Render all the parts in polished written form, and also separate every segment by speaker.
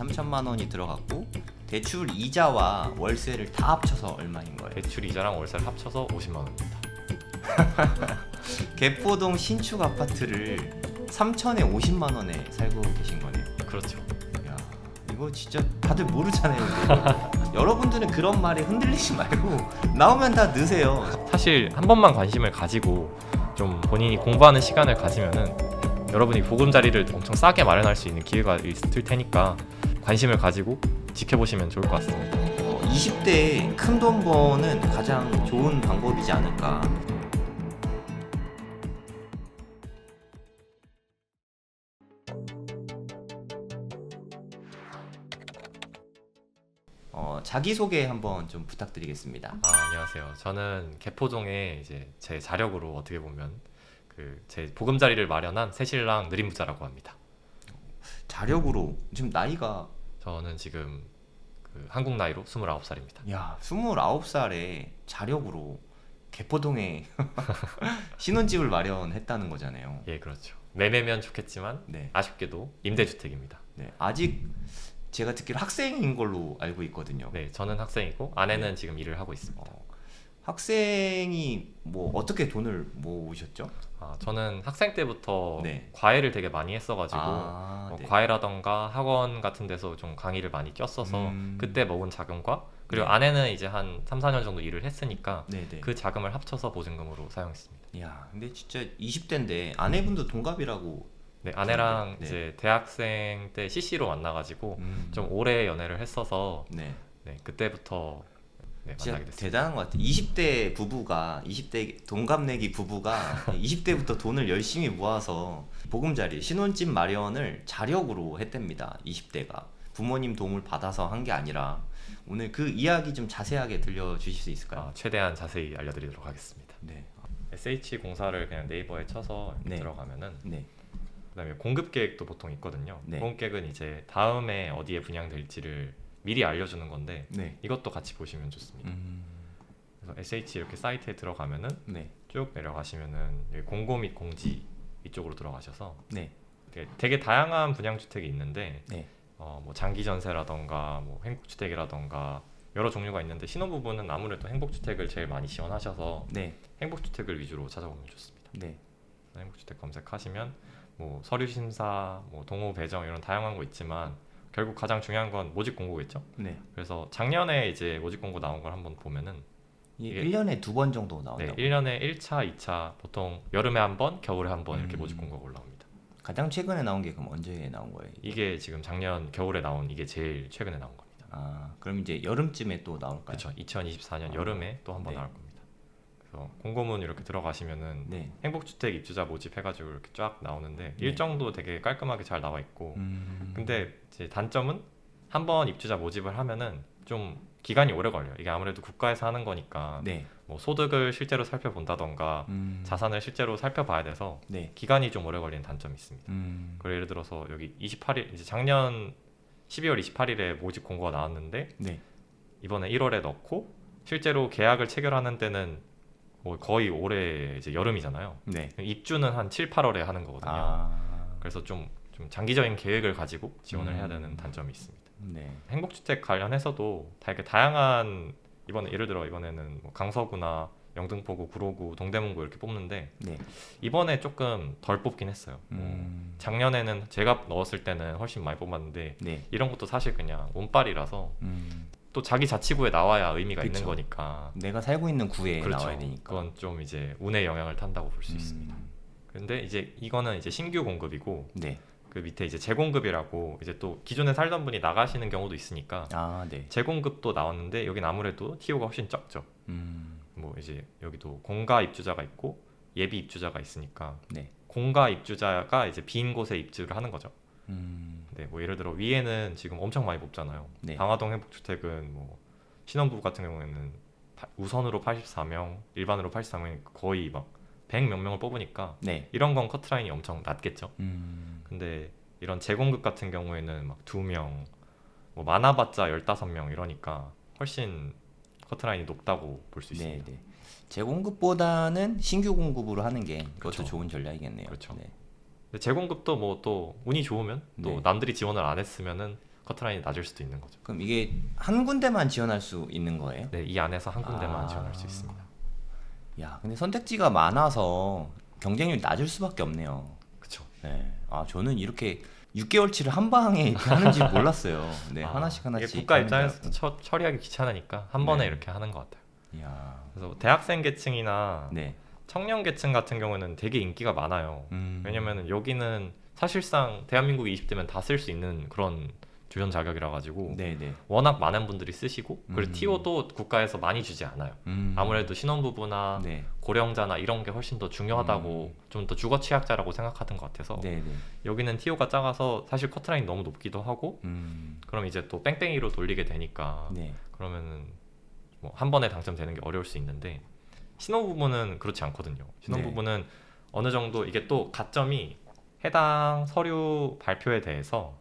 Speaker 1: 3천만 원이 들어갔고 대출 이자와 월세를 다 합쳐서 얼마인 거예요?
Speaker 2: 대출 이자랑 월세를 합쳐서 50만 원입니다.
Speaker 1: 개포동 신축 아파트를 3천에 50만 원에 살고 계신 거네요.
Speaker 2: 그렇죠.
Speaker 1: 야, 이거 진짜 다들 모르잖아요. 근데. 여러분들은 그런 말에 흔들리지 말고 나오면 다 넣으세요.
Speaker 2: 사실 한 번만 관심을 가지고 좀 본인이 공부하는 시간을 가지면은 여러분이 보금자리를 엄청 싸게 마련할 수 있는 기회가 있을 테니까 관심을 가지고 지켜보시면 좋을 것 같습니다.
Speaker 1: 20대에 큰 돈 버는 가장 좋은 방법이지 않을까. 자기소개 한번 좀 부탁드리겠습니다.
Speaker 2: 안녕하세요. 저는 개포동에 이제 제 자력으로 어떻게 보면 제 보금자리를 마련한 새신랑 느림부자라고 합니다.
Speaker 1: 자력으로 지금 나이가
Speaker 2: 저는 지금 한국 나이로 29살입니다.
Speaker 1: 야 29살에 자력으로 개포동에 신혼집을 마련했다는 거잖아요.
Speaker 2: 예, 그렇죠. 매매면 좋겠지만
Speaker 1: 네.
Speaker 2: 아쉽게도 임대주택입니다.
Speaker 1: 네. 아직 제가 듣기로 학생인 걸로 알고 있거든요.
Speaker 2: 네, 저는 학생이고 아내는 지금 일을 하고 있습니다.
Speaker 1: 학생이 뭐 어떻게 돈을 모으셨죠?
Speaker 2: 저는 학생 때부터
Speaker 1: 네.
Speaker 2: 과외를 되게 많이 했어가지고
Speaker 1: 네.
Speaker 2: 과외라던가 학원 같은 데서 좀 강의를 많이 꼈어서 그때 모은 자금과 그리고
Speaker 1: 네.
Speaker 2: 아내는 이제 한 3, 4년 정도 일을 했으니까
Speaker 1: 네네.
Speaker 2: 그 자금을 합쳐서 보증금으로 사용했습니다.
Speaker 1: 야, 근데 진짜 20대인데 아내분도 동갑이라고.
Speaker 2: 네, 아내랑
Speaker 1: 네.
Speaker 2: 이제 대학생 때 CC로 만나가지고 좀 오래 연애를 했어서
Speaker 1: 네.
Speaker 2: 네, 그때부터 네,
Speaker 1: 진짜
Speaker 2: 만나게 됐습니다.
Speaker 1: 대단한 것 같아요. 20대 부부가 20대 동갑내기 부부가 20대부터 돈을 열심히 모아서 보금자리 신혼집 마련을 자력으로 했답니다. 20대가 부모님 도움을 받아서 한 게 아니라 오늘 그 이야기 좀 자세하게 들려주실 수 있을까요?
Speaker 2: 최대한 자세히 알려드리도록 하겠습니다.
Speaker 1: 네.
Speaker 2: SH 공사를 그냥 네이버에 쳐서 이렇게
Speaker 1: 네.
Speaker 2: 들어가면은
Speaker 1: 네.
Speaker 2: 그다음에 공급 계획도 보통 있거든요.
Speaker 1: 네.
Speaker 2: 공급 계획은 이제 다음에 어디에 분양될지를 미리 알려주는 건데
Speaker 1: 네.
Speaker 2: 이것도 같이 보시면 좋습니다. 그래서 SH 이렇게 사이트에 들어가면은
Speaker 1: 네.
Speaker 2: 쭉 내려가시면은 여기 공고 및 공지 이쪽으로 들어가셔서
Speaker 1: 네.
Speaker 2: 되게 다양한 분양주택이 있는데
Speaker 1: 네.
Speaker 2: 뭐 장기 전세라던가 뭐 행복주택이라던가 여러 종류가 있는데 신혼부부는 아무래도 행복주택을 제일 많이 지원하셔서
Speaker 1: 네.
Speaker 2: 행복주택을 위주로 찾아보면 좋습니다.
Speaker 1: 네.
Speaker 2: 행복주택 검색하시면 뭐 서류 심사, 뭐 동호 배정 이런 다양한 거 있지만 결국 가장 중요한 건 모집 공고겠죠.
Speaker 1: 네.
Speaker 2: 그래서 작년에 이제 모집 공고 나온 걸 한번 보면은
Speaker 1: 이게 1년에 2번 정도
Speaker 2: 네,
Speaker 1: 나온다고.
Speaker 2: 1년에 1차, 2차 보통 여름에 한 번, 겨울에 한 번 이렇게 모집 공고가 올라옵니다.
Speaker 1: 가장 최근에 나온 게 그럼 언제 나온 거예요?
Speaker 2: 이게 지금 작년 겨울에 나온 이게 제일 최근에 나온 겁니다.
Speaker 1: 그럼 이제 여름쯤에 또 나올까요?
Speaker 2: 그렇죠. 2024년 여름에 또 한 번
Speaker 1: 네.
Speaker 2: 나올 겁니다. 그래서 공고문 이렇게 들어가시면은
Speaker 1: 네.
Speaker 2: 행복주택 입주자 모집해가지고 이렇게 쫙 나오는데
Speaker 1: 네.
Speaker 2: 일정도 되게 깔끔하게 잘 나와 있고
Speaker 1: 근데
Speaker 2: 근데 이제 단점은 한 번 입주자 모집을 하면은 좀 기간이 오래 걸려요. 이게 아무래도 국가에서 하는 거니까
Speaker 1: 네.
Speaker 2: 뭐 소득을 실제로 살펴본다던가 자산을 실제로 살펴봐야 돼서
Speaker 1: 네.
Speaker 2: 기간이 좀 오래 걸리는 단점이 있습니다. 그리고 예를 들어서 여기 28일 이제 작년 12월 28일에 모집 공고가 나왔는데
Speaker 1: 네.
Speaker 2: 이번에 1월에 넣고 실제로 계약을 체결하는 때는 뭐 거의 올해 이제 여름이잖아요.
Speaker 1: 네.
Speaker 2: 입주는 한 7, 8월에 하는 거거든요. 그래서 좀 장기적인 계획을 가지고 지원을 해야 되는 단점이 있습니다.
Speaker 1: 네.
Speaker 2: 행복주택 관련해서도 되게 다양한 예를 들어 이번에는 뭐 강서구나 영등포구, 구로구, 동대문구 이렇게 뽑는데
Speaker 1: 네.
Speaker 2: 이번에 조금 덜 뽑긴 했어요. 작년에는 제가 넣었을 때는 훨씬 많이 뽑았는데
Speaker 1: 네.
Speaker 2: 이런 것도 사실 그냥 운빨이라서 또 자기 자치구에 나와야 의미가 있는
Speaker 1: 그쵸.
Speaker 2: 거니까
Speaker 1: 내가 살고 있는 구에
Speaker 2: 그렇죠.
Speaker 1: 나와야 되니까.
Speaker 2: 그건 좀 이제 운의 영향을 탄다고 볼 수 있습니다. 근데 이제 이거는 이제 신규 공급이고
Speaker 1: 네.
Speaker 2: 그 밑에 이제 재공급이라고 이제 또 기존에 살던 분이 나가시는 경우도 있으니까
Speaker 1: 네.
Speaker 2: 재공급도 나왔는데 여긴 아무래도 TO가 훨씬 적죠. 뭐 이제 여기도 공가 입주자가 있고 예비 입주자가 있으니까
Speaker 1: 네.
Speaker 2: 공가 입주자가 이제 빈 곳에 입주를 하는 거죠. 네, 뭐 예를 들어 위에는 지금 엄청 많이 뽑잖아요.
Speaker 1: 네.
Speaker 2: 방화동 행복주택은 뭐 신혼부부 같은 경우에는 우선으로 84명, 일반으로 84명 거의 막 100 몇 명을 뽑으니까
Speaker 1: 네.
Speaker 2: 이런 건 커트라인이 엄청 낮겠죠. 근데 이런 재공급 같은 경우에는 막 2명, 뭐 많아봤자 15명 이러니까 훨씬 커트라인이 높다고 볼 수 있습니다.
Speaker 1: 네. 재공급보다는 신규 공급으로 하는 게 그것도
Speaker 2: 그렇죠.
Speaker 1: 좋은 전략이겠네요.
Speaker 2: 그렇죠.
Speaker 1: 네.
Speaker 2: 근데 재공급도 뭐 또 운이 좋으면 또
Speaker 1: 네.
Speaker 2: 남들이 지원을 안 했으면은 커트라인이 낮을 수도 있는 거죠.
Speaker 1: 그럼 이게 한 군데만 지원할 수 있는 거예요?
Speaker 2: 네, 이 안에서 한 군데만 지원할 수 있습니다.
Speaker 1: 야, 근데 선택지가 많아서 경쟁률이 낮을 수밖에 없네요.
Speaker 2: 그렇죠.
Speaker 1: 네. 저는 이렇게 6개월치를 한 방에 이렇게 하는지 몰랐어요. 네, 하나씩
Speaker 2: 이게
Speaker 1: 하나씩.
Speaker 2: 국가
Speaker 1: 하는
Speaker 2: 입장에서
Speaker 1: 줄 알고.
Speaker 2: 처리하기 귀찮으니까 한 번에
Speaker 1: 네.
Speaker 2: 이렇게 하는 것 같아요.
Speaker 1: 이야.
Speaker 2: 그래서 대학생 계층이나
Speaker 1: 네.
Speaker 2: 청년 계층 같은 경우는 되게 인기가 많아요.
Speaker 1: 음.
Speaker 2: 왜냐면은 여기는 사실상 대한민국 20대면 다 쓸 수 있는 그런 주연 자격이라 가지고
Speaker 1: 네네.
Speaker 2: 워낙 많은 분들이 쓰시고 그리고
Speaker 1: 음.
Speaker 2: TO도 국가에서 많이 주지 않아요. 아무래도 신혼부부나
Speaker 1: 네.
Speaker 2: 고령자나 이런 게 훨씬 더 중요하다고 좀 더 주거 취약자라고 생각하던 것 같아서
Speaker 1: 네네.
Speaker 2: 여기는 TO가 작아서 사실 커트라인이 너무 높기도 하고 그럼 이제 또 뺑뺑이로 돌리게 되니까
Speaker 1: 네.
Speaker 2: 그러면은 뭐 한 번에 당첨되는 게 어려울 수 있는데 신혼부부는 그렇지 않거든요. 신혼부부는 어느 정도 이게 또 가점이 해당 서류 발표에 대해서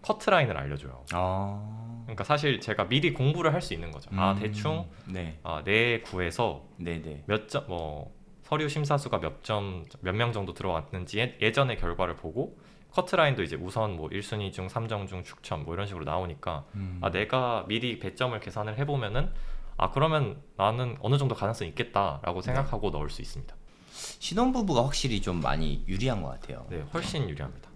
Speaker 2: 커트라인을 알려줘요. 그러니까 사실 제가 미리 공부를 할 수 있는 거죠. 대충
Speaker 1: 네.
Speaker 2: 내 구에서
Speaker 1: 네네.
Speaker 2: 몇 점 뭐 서류 심사수가 몇 명 정도 들어왔는지 예전의 결과를 보고 커트라인도 이제 우선 뭐 1순위 중 3정 중 추첨 뭐 이런 식으로 나오니까 내가 미리 배점을 계산을 해보면은 그러면 나는 어느 정도 가능성이 있겠다라고 생각하고 넣을 수 있습니다.
Speaker 1: 신혼부부가 확실히 좀 많이 유리한 것 같아요.
Speaker 2: 네, 훨씬 유리합니다.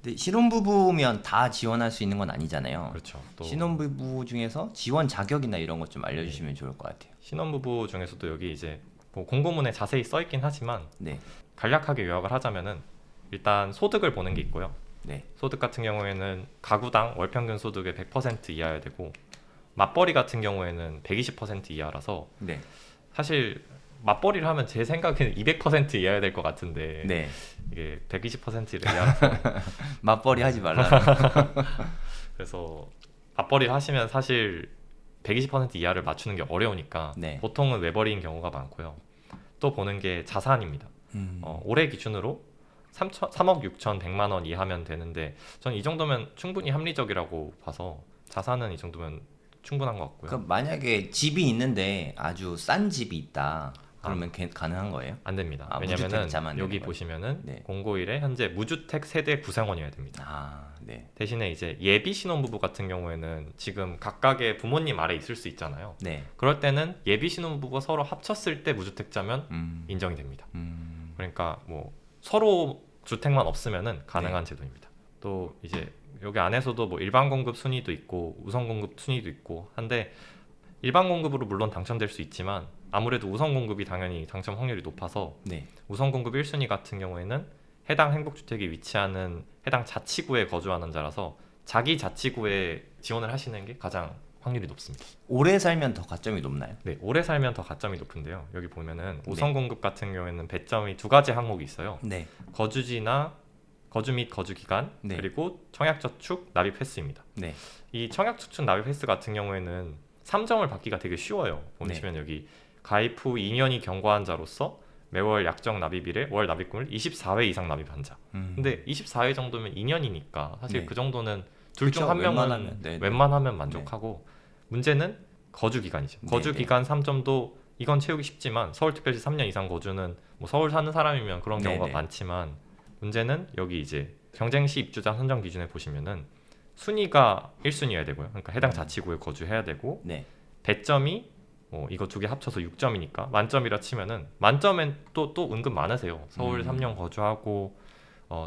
Speaker 1: 근데 신혼부부면 다 지원할 수 있는 건 아니잖아요.
Speaker 2: 그렇죠. 또
Speaker 1: 신혼부부 중에서 지원 자격이나 이런 것 좀 알려주시면 좋을 것 같아요.
Speaker 2: 신혼부부 중에서도 여기 이제 뭐 공고문에 자세히 써 있긴 하지만
Speaker 1: 네.
Speaker 2: 간략하게 요약을 하자면은 일단 소득을 보는 게 있고요.
Speaker 1: 네.
Speaker 2: 소득 같은 경우에는 가구당 월 평균 소득의 100% 이하여야 되고 맞벌이 같은 경우에는 120% 이하라서
Speaker 1: 네.
Speaker 2: 사실 맞벌이를 하면 제 생각에는 200% 이하여야 될 것 같은데
Speaker 1: 네.
Speaker 2: 이게 120%를 이하라서
Speaker 1: 맞벌이 하지 말라.
Speaker 2: 그래서 맞벌이를 하시면 사실 120% 이하를 맞추는 게 어려우니까
Speaker 1: 네.
Speaker 2: 보통은 외벌이인 경우가 많고요. 또 보는 게 자산입니다. 올해 기준으로 3억 6,100만 원 이하면 되는데 전 이 정도면 충분히 합리적이라고 봐서 자산은 이 정도면 충분한 것 같고요.
Speaker 1: 그럼 만약에 집이 있는데 아주 싼 집이 있다. 그러면 가능한 거예요?
Speaker 2: 안 됩니다.
Speaker 1: 무주택자만
Speaker 2: 왜냐면은
Speaker 1: 되는
Speaker 2: 여기
Speaker 1: 거예요?
Speaker 2: 보시면은
Speaker 1: 네.
Speaker 2: 공고일에 현재 무주택 세대 구성원이어야 됩니다.
Speaker 1: 네.
Speaker 2: 대신에 이제 예비 신혼부부 같은 경우에는 지금 각각의 부모님 아래 있을 수 있잖아요.
Speaker 1: 네.
Speaker 2: 그럴 때는 예비 신혼부부가 서로 합쳤을 때 무주택자면 인정이 됩니다. 그러니까 뭐 서로 주택만 없으면은 가능한 제도입니다. 또 이제 여기 안에서도 뭐 일반 공급 순위도 있고 우선 공급 순위도 있고 한데 일반 공급으로 물론 당첨될 수 있지만 아무래도 우선 공급이 당연히 당첨 확률이 높아서
Speaker 1: 네.
Speaker 2: 우선 공급 1순위 같은 경우에는 해당 행복주택이 위치하는 해당 자치구에 거주하는 자라서 자기 자치구에 지원을 하시는 게 가장 확률이 높습니다.
Speaker 1: 오래 살면 더 가점이 높나요?
Speaker 2: 네, 오래 살면 더 가점이 높은데요. 여기 보면은 우선 공급 같은 경우에는 배점이 두 가지 항목이 있어요.
Speaker 1: 네.
Speaker 2: 거주 및 거주 기간
Speaker 1: 네.
Speaker 2: 그리고 청약저축 납입 횟수입니다.
Speaker 1: 네.
Speaker 2: 이 청약저축 납입 횟수 같은 경우에는 3점을 받기가 되게 쉬워요. 보시면 여기 가입 후 2년이 경과한 자로서 매월 약정 납입일에 월 납입금을 24회 이상 납입한 자. 근데 24회 정도면 2년이니까 사실
Speaker 1: 네.
Speaker 2: 그 정도는 둘 중
Speaker 1: 그쵸,
Speaker 2: 한 명은
Speaker 1: 웬만하면, 네, 네.
Speaker 2: 웬만하면 만족하고 문제는 거주 기간이죠. 거주
Speaker 1: 네,
Speaker 2: 기간 3점도 이건 채우기 쉽지만 서울특별시 3년 이상 거주는 뭐 서울 사는 사람이면 그런 경우가
Speaker 1: 네.
Speaker 2: 많지만 문제는 여기 이제 경쟁시 입주자 선정 기준에 보시면은 순위가 1순위여야 되고요. 그러니까 해당 자치구에 거주해야 되고
Speaker 1: 네.
Speaker 2: 배점이 이거 두 개 합쳐서 6점이니까 만점이라 치면은 만점엔 또 은근 많으세요. 서울 3년 거주하고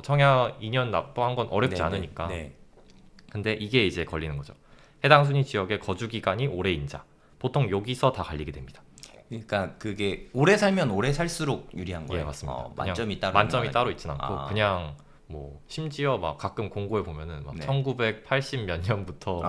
Speaker 2: 청약 2년 납부한 건 어렵지
Speaker 1: 네,
Speaker 2: 않으니까.
Speaker 1: 네.
Speaker 2: 근데 이게 이제 걸리는 거죠. 해당 순위 지역의 거주 기간이 올해인 자. 보통 여기서 다 갈리게 됩니다.
Speaker 1: 그러니까 그게 오래 살면 오래 살수록 유리한 거예요.
Speaker 2: 예, 맞습니다.
Speaker 1: 만점이 따로
Speaker 2: 만점이
Speaker 1: 있는
Speaker 2: 따로
Speaker 1: 건
Speaker 2: 있진 않고
Speaker 1: 아니고.
Speaker 2: 그냥 뭐 심지어 막 가끔 공고에 보면은 막
Speaker 1: 네.
Speaker 2: 1980 몇 년부터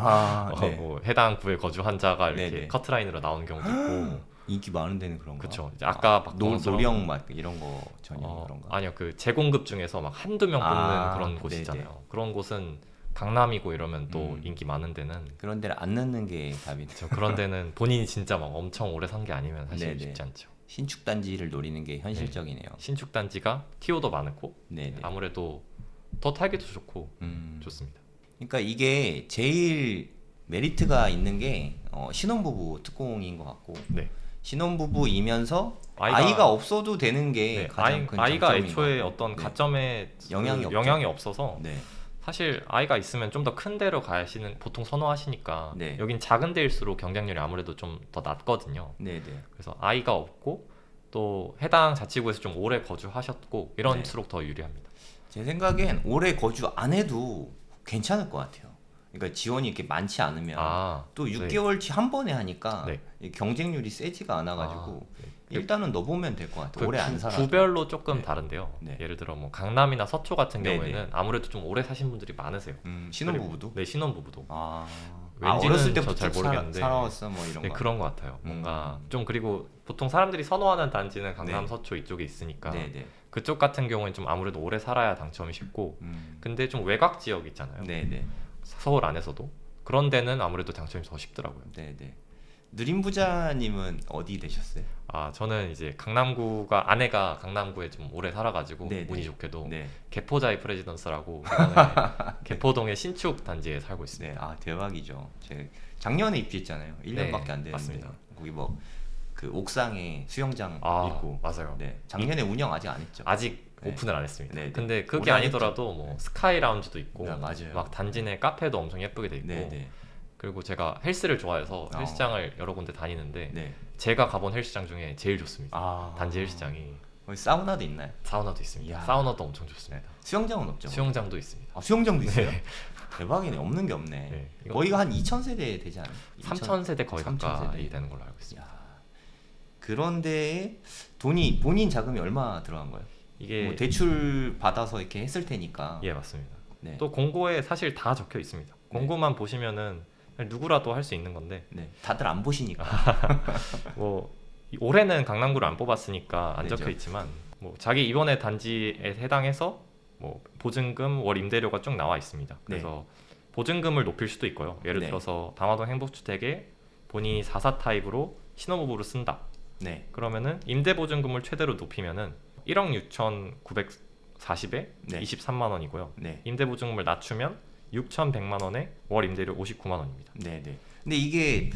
Speaker 1: 네.
Speaker 2: 뭐 해당 구에 거주한 자가 이렇게
Speaker 1: 네, 네.
Speaker 2: 커트라인으로 나오는 경우도 있고.
Speaker 1: 인기 많은 데는 그런가?
Speaker 2: 그렇죠. 이제 아까 박동원처럼
Speaker 1: 노령 막 이런 거 전혀 그런가?
Speaker 2: 아니요, 그 재공급 중에서 막 한두 명 뽑는 그런 곳
Speaker 1: 네네.
Speaker 2: 있잖아요. 그런 곳은 강남이고 이러면 또 인기 많은 데는
Speaker 1: 그런 데를 안 넣는 게 답이죠.
Speaker 2: 그렇죠. 그런 데는 본인이 진짜 막 엄청 오래 산 게 아니면 사실
Speaker 1: 네네.
Speaker 2: 쉽지 않죠.
Speaker 1: 신축 단지를 노리는 게 현실적이네요.
Speaker 2: 신축 단지가 TO도 많고
Speaker 1: 네네.
Speaker 2: 아무래도 더 타기도 좋고 좋습니다.
Speaker 1: 그러니까 이게 제일 메리트가 있는 게 신혼부부 특공인 것 같고
Speaker 2: 네.
Speaker 1: 신혼부부이면서
Speaker 2: 아이가-
Speaker 1: 아이가 없어도 되는 게
Speaker 2: 네,
Speaker 1: 가장 큰
Speaker 2: 아이가
Speaker 1: 장점인
Speaker 2: 애초에
Speaker 1: 것 같고.
Speaker 2: 어떤
Speaker 1: 네.
Speaker 2: 가점에
Speaker 1: 영향이
Speaker 2: 그
Speaker 1: 없죠.
Speaker 2: 영향이 없어서
Speaker 1: 네.
Speaker 2: 사실 아이가 있으면 좀 더 큰 데로 가시는 보통 선호하시니까
Speaker 1: 네.
Speaker 2: 여긴 작은 데일수록 경쟁률이 아무래도 좀 더 낮거든요.
Speaker 1: 네네.
Speaker 2: 그래서 아이가 없고 또 해당 자치구에서 좀 오래 거주하셨고 이런수록 더 유리합니다.
Speaker 1: 제 생각엔 오래 거주 안 해도 괜찮을 것 같아요. 그러니까 지원이 이렇게 많지 않으면 또
Speaker 2: 네.
Speaker 1: 6개월치 한 번에 하니까
Speaker 2: 네.
Speaker 1: 이 경쟁률이 세지가 않아가지고
Speaker 2: 네.
Speaker 1: 일단은 넣어보면 될 것 같아요.
Speaker 2: 그
Speaker 1: 오래 안 살아.
Speaker 2: 구별로 조금
Speaker 1: 네.
Speaker 2: 다른데요.
Speaker 1: 네.
Speaker 2: 예를 들어 뭐 강남이나 서초 같은
Speaker 1: 네,
Speaker 2: 경우에는
Speaker 1: 네.
Speaker 2: 아무래도 좀 오래 사신 분들이 많으세요.
Speaker 1: 신혼부부도?
Speaker 2: 네, 신혼부부도.
Speaker 1: 아,
Speaker 2: 왠지는
Speaker 1: 어렸을
Speaker 2: 저
Speaker 1: 때부터
Speaker 2: 잘 모르겠는데
Speaker 1: 살아왔어 뭐 이런
Speaker 2: 네,
Speaker 1: 거.
Speaker 2: 그런 것 같아요. 뭔가 좀 그리고 보통 사람들이 선호하는 단지는 강남,
Speaker 1: 네.
Speaker 2: 서초 이쪽에 있으니까
Speaker 1: 네네.
Speaker 2: 그쪽 같은 경우는 좀 아무래도 오래 살아야 당첨이 쉽고 근데 좀 외곽 지역 있잖아요.
Speaker 1: 네네.
Speaker 2: 서울 안에서도 그런 데는 아무래도 당첨이 더 쉽더라고요.
Speaker 1: 네네. 느림부자님은 어디 되셨어요?
Speaker 2: 저는 이제 강남구가 아내가 강남구에 좀 오래 살아가지고
Speaker 1: 네네.
Speaker 2: 운이 좋게도
Speaker 1: 네.
Speaker 2: 개포자이 프레지던스라고 이번에 개포동의 신축 단지에 살고 있습니다.
Speaker 1: 네. 아 대박이죠. 제 작년에 입주했잖아요. 1년밖에 안 됐는데.
Speaker 2: 맞습니다.
Speaker 1: 거기 뭐 그 옥상에 수영장 있고.
Speaker 2: 맞아요.
Speaker 1: 네. 작년에 운영 아직 안 했죠.
Speaker 2: 아직
Speaker 1: 네.
Speaker 2: 오픈을 안 했습니다.
Speaker 1: 네, 네.
Speaker 2: 근데 그게
Speaker 1: 올해 안
Speaker 2: 아니더라도 뭐
Speaker 1: 네.
Speaker 2: 스카이 라운지도 있고
Speaker 1: 네, 맞아요.
Speaker 2: 막 단지 내 카페도 엄청 예쁘게 돼 있고
Speaker 1: 네네.
Speaker 2: 그리고 제가 헬스를 좋아해서 헬스장을 여러 군데 다니는데
Speaker 1: 네.
Speaker 2: 제가 가본 헬스장 중에 제일 좋습니다.
Speaker 1: 아
Speaker 2: 단지 헬스장이
Speaker 1: 거기 사우나도 있나요?
Speaker 2: 사우나도 있습니다.
Speaker 1: 이야.
Speaker 2: 사우나도 엄청 좋습니다.
Speaker 1: 수영장은 없죠?
Speaker 2: 수영장도 있습니다.
Speaker 1: 아, 수영장도 있어요? 대박이네. 없는 게 없네.
Speaker 2: 네, 이거
Speaker 1: 거기가 한 2,000세대 되지 않아요?
Speaker 2: 3000세대 거의
Speaker 1: 3000
Speaker 2: 가까이
Speaker 1: 세대.
Speaker 2: 되는 걸로 알고 있습니다.
Speaker 1: 야. 그런데 돈이 본인 자금이 얼마 들어간 거예요?
Speaker 2: 이게
Speaker 1: 뭐 대출 받아서 이렇게 했을 테니까.
Speaker 2: 예 맞습니다.
Speaker 1: 네.
Speaker 2: 또 공고에 사실 다 적혀 있습니다. 공고만 보시면은 누구라도 할 수 있는 건데
Speaker 1: 네. 다들 안 보시니까.
Speaker 2: 뭐 올해는 강남구를 안 뽑았으니까 안
Speaker 1: 그죠.
Speaker 2: 적혀 있지만 뭐 자기 이번에 단지에 해당해서 뭐 보증금 월 임대료가 쭉 나와 있습니다. 그래서 보증금을 높일 수도 있고요. 예를
Speaker 1: 네. 들어서
Speaker 2: 들어서 당화동 행복주택에 본인이 4사 타입으로 신혼부부를 쓴다.
Speaker 1: 네.
Speaker 2: 그러면은 임대 보증금을 최대로 높이면은 1억 6,940에
Speaker 1: 네.
Speaker 2: 23만 원이고요.
Speaker 1: 네.
Speaker 2: 임대 보증금을 낮추면 6,100만 원에 월 임대료 59만 원입니다.
Speaker 1: 네, 네. 근데 이게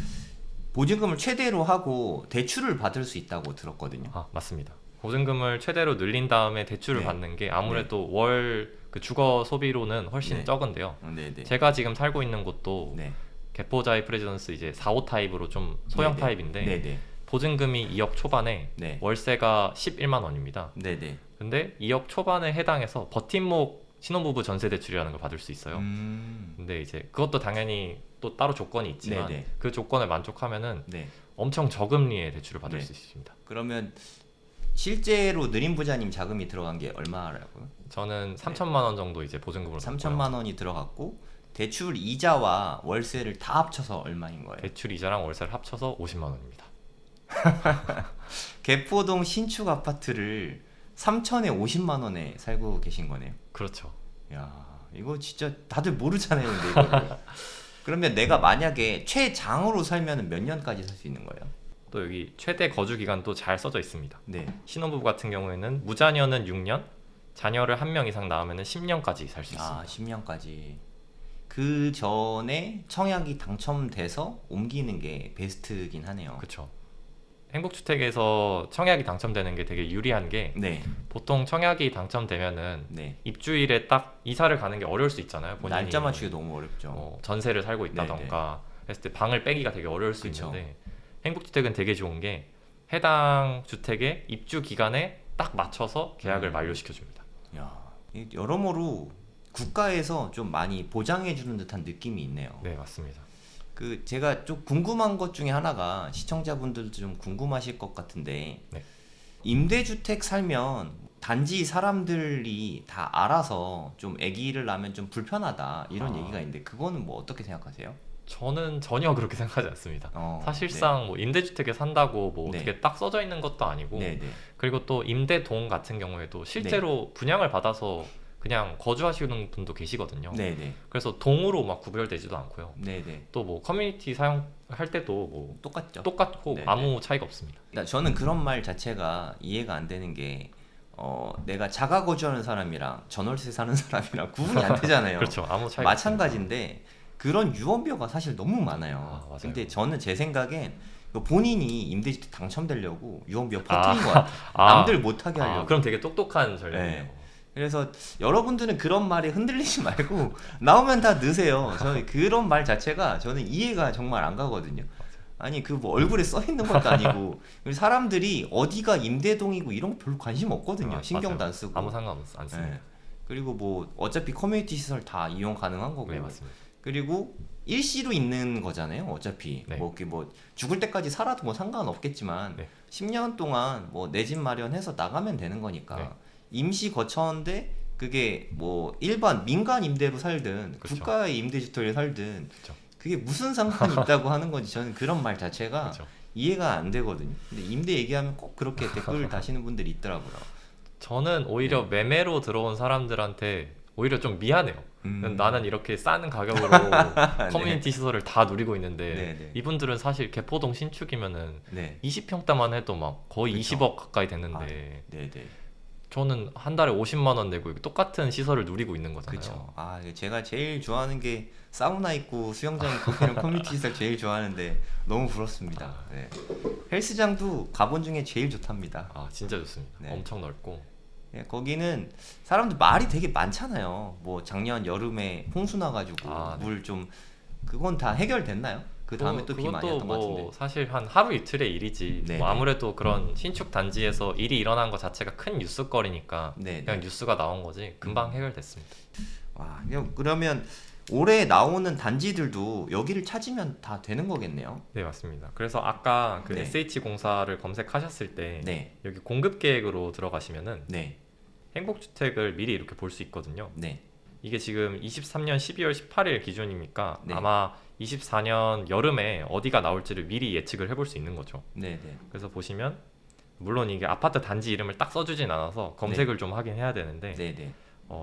Speaker 1: 보증금을 최대로 하고 대출을 받을 수 있다고 들었거든요.
Speaker 2: 맞습니다. 보증금을 최대로 늘린 다음에 대출을
Speaker 1: 네.
Speaker 2: 받는 게 아무래도 월 그 주거 소비로는 훨씬
Speaker 1: 네.
Speaker 2: 적은데요.
Speaker 1: 네, 네.
Speaker 2: 제가 지금 살고 있는 곳도
Speaker 1: 네.
Speaker 2: 개포자이 프레지던스 이제 4호 타입으로 좀 소형
Speaker 1: 네, 네.
Speaker 2: 타입인데
Speaker 1: 네, 네.
Speaker 2: 보증금이 2억 초반에
Speaker 1: 네.
Speaker 2: 월세가 11만 원입니다.
Speaker 1: 네, 네.
Speaker 2: 근데 2억 초반에 해당해서 버팀목 신혼부부 전세 대출이라는 걸 받을 수 있어요.
Speaker 1: 음.
Speaker 2: 근데 이제 그것도 당연히 또 따로 조건이 있지만
Speaker 1: 네네.
Speaker 2: 그 조건을 만족하면은
Speaker 1: 네.
Speaker 2: 엄청 저금리의 대출을 받을
Speaker 1: 네.
Speaker 2: 수 있습니다.
Speaker 1: 그러면 실제로 느림부자님 자금이 들어간 게 얼마라고요?
Speaker 2: 저는 3천만 원 정도 이제 보증금으로
Speaker 1: 3천만 원이 들어갔고 대출 이자와 월세를 다 합쳐서 얼마인 거예요?
Speaker 2: 대출 이자랑 월세를 합쳐서 50만 원입니다.
Speaker 1: 개포동 신축 아파트를 3천에 50만 원에 살고 계신 거네요.
Speaker 2: 그렇죠.
Speaker 1: 야, 이거 진짜 다들 모르잖아요, 근데 이거를. 그러면 내가 만약에 최장으로 살면 몇 년까지 살 수 있는 거예요?
Speaker 2: 또 여기 최대 거주 기간도 잘 써져 있습니다.
Speaker 1: 네.
Speaker 2: 신혼부부 같은 경우에는 무자녀는 6년, 자녀를 1명 이상 낳으면 10년까지 살 수 있습니다.
Speaker 1: 10년까지. 그 전에 청약이 당첨돼서 옮기는 게 베스트긴 하네요.
Speaker 2: 그렇죠. 행복주택에서 청약이 당첨되는 게 되게 유리한 게
Speaker 1: 네.
Speaker 2: 보통 청약이 당첨되면은
Speaker 1: 네.
Speaker 2: 입주일에 딱 이사를 가는 게 어려울 수 있잖아요. 본인이
Speaker 1: 날짜 맞추기 너무 어렵죠.
Speaker 2: 전세를 살고 있다던가 했을 때 방을 빼기가 되게 어려울 수
Speaker 1: 그쵸.
Speaker 2: 있는데 행복주택은 되게 좋은 게 해당 주택의 입주 기간에 딱 맞춰서 계약을 만료시켜줍니다.
Speaker 1: 야, 여러모로 국가에서 좀 많이 보장해 주는 듯한 느낌이 있네요.
Speaker 2: 네, 맞습니다.
Speaker 1: 그 제가 좀 궁금한 것 중에 하나가 시청자분들도 좀 궁금하실 것 같은데
Speaker 2: 네.
Speaker 1: 임대주택 살면 단지 사람들이 다 알아서 좀 아기를 낳으면 좀 불편하다 이런 얘기가 있는데 그거는 뭐 어떻게 생각하세요?
Speaker 2: 저는 전혀 그렇게 생각하지 않습니다.
Speaker 1: 네.
Speaker 2: 사실상 뭐 임대주택에 산다고 뭐
Speaker 1: 네.
Speaker 2: 어떻게 딱 써져 있는 것도 아니고
Speaker 1: 네네.
Speaker 2: 그리고 또 임대동 같은 경우에도 실제로 분양을 받아서 그냥 거주하시는 분도 계시거든요.
Speaker 1: 네네.
Speaker 2: 그래서 동으로 막 구별되지도 않고요.
Speaker 1: 네네.
Speaker 2: 또 뭐 커뮤니티 사용할 때도 뭐
Speaker 1: 똑같죠.
Speaker 2: 똑같고
Speaker 1: 네네.
Speaker 2: 아무 차이가 없습니다.
Speaker 1: 그러니까 저는 그런 말 자체가 이해가 안 되는 게 내가 자가 거주하는 사람이랑 전월세 사는 사람이랑 구분이 안 되잖아요.
Speaker 2: 그렇죠. 아무 차이가
Speaker 1: 마찬가지인데 그런 유언비어가 사실 너무 많아요.
Speaker 2: 맞아요.
Speaker 1: 근데 저는 제 생각엔 이거 본인이 임대주택 당첨되려고 유언비어 퍼뜨린 것 같아요. 남들 못하게 하려고.
Speaker 2: 그럼 되게 똑똑한 전략이에요.
Speaker 1: 네. 그래서 여러분들은 그런 말에 흔들리지 말고 나오면 다 넣으세요. 저는 그런 말 자체가 저는 이해가 정말 안 가거든요. 아니 그 뭐 얼굴에 써 있는 것도 아니고 사람들이 어디가 임대동이고 이런 거 별로 관심 없거든요. 신경도
Speaker 2: 맞아요.
Speaker 1: 안 쓰고.
Speaker 2: 아무 상관 안 씁니다.
Speaker 1: 예. 그리고 뭐 어차피 커뮤니티 시설 다 이용 가능한 거고.
Speaker 2: 네, 맞습니다.
Speaker 1: 그리고 일시로 있는 거잖아요. 어차피
Speaker 2: 네.
Speaker 1: 뭐 이렇게 뭐 죽을 때까지 살아도 뭐 상관없겠지만
Speaker 2: 네.
Speaker 1: 10년 동안 뭐 내 집 마련해서 나가면 되는 거니까
Speaker 2: 네.
Speaker 1: 임시 거처인데 그게 뭐 일반 민간 임대로 살든
Speaker 2: 그쵸.
Speaker 1: 국가의 임대주택에 살든
Speaker 2: 그쵸.
Speaker 1: 그게 무슨 상관이 있다고 하는 건지 저는 그런 말 자체가
Speaker 2: 그렇죠.
Speaker 1: 이해가 안 되거든요. 근데 임대 얘기하면 꼭 그렇게 댓글 다시는 분들이 있더라고요.
Speaker 2: 저는 오히려
Speaker 1: 네.
Speaker 2: 매매로 들어온 사람들한테 오히려 좀 미안해요. 나는 이렇게 싼 가격으로 커뮤니티 시설을 다 누리고 있는데
Speaker 1: 네.
Speaker 2: 이분들은 사실 개포동 신축이면은
Speaker 1: 네.
Speaker 2: 20평대만 해도 막 거의
Speaker 1: 그쵸.
Speaker 2: 20억 가까이 됐는데
Speaker 1: 네네.
Speaker 2: 저는 한 달에 50만 원 내고 똑같은 시설을 누리고 있는 거잖아요.
Speaker 1: 그쵸. 아, 제가 제일 좋아하는 게 사우나 있고 수영장 있고 이런 커뮤니티 시설 제일 좋아하는데 너무 부럽습니다. 네. 헬스장도 가본 중에 제일 좋답니다.
Speaker 2: 아, 진짜 좋습니다.
Speaker 1: 네.
Speaker 2: 엄청 넓고.
Speaker 1: 네, 거기는 사람들 말이 되게 많잖아요. 뭐 작년 여름에 홍수 나가지고
Speaker 2: 네.
Speaker 1: 물 좀 그건 다 해결됐나요? 그 다음에 또 비 많이
Speaker 2: 그것도
Speaker 1: 왔던 것 같은데.
Speaker 2: 뭐 사실 한 하루 이틀의 일이지.
Speaker 1: 네,
Speaker 2: 뭐
Speaker 1: 네.
Speaker 2: 아무래도 그런 신축 단지에서 일이 일어난 것 자체가 큰 뉴스거리니까
Speaker 1: 네.
Speaker 2: 그냥 뉴스가 나온 거지 금방 해결됐습니다.
Speaker 1: 와, 그러면 올해 나오는 단지들도 여기를 찾으면 다 되는 거겠네요.
Speaker 2: 네, 맞습니다. 그래서 아까 그
Speaker 1: 네.
Speaker 2: SH 공사를 검색하셨을 때
Speaker 1: 네.
Speaker 2: 여기 공급 계획으로 들어가시면은
Speaker 1: 네.
Speaker 2: 행복주택을 미리 이렇게 볼 수 있거든요.
Speaker 1: 네.
Speaker 2: 이게 지금 23년 12월 18일 기준이니까
Speaker 1: 네.
Speaker 2: 아마 24년 여름에 어디가 나올지를 미리 예측을 해볼 수 있는 거죠.
Speaker 1: 네. 네.
Speaker 2: 그래서 보시면 물론 이게 아파트 단지 이름을 딱 써주진 않아서 검색을 좀 하긴 해야 되는데
Speaker 1: 네. 네.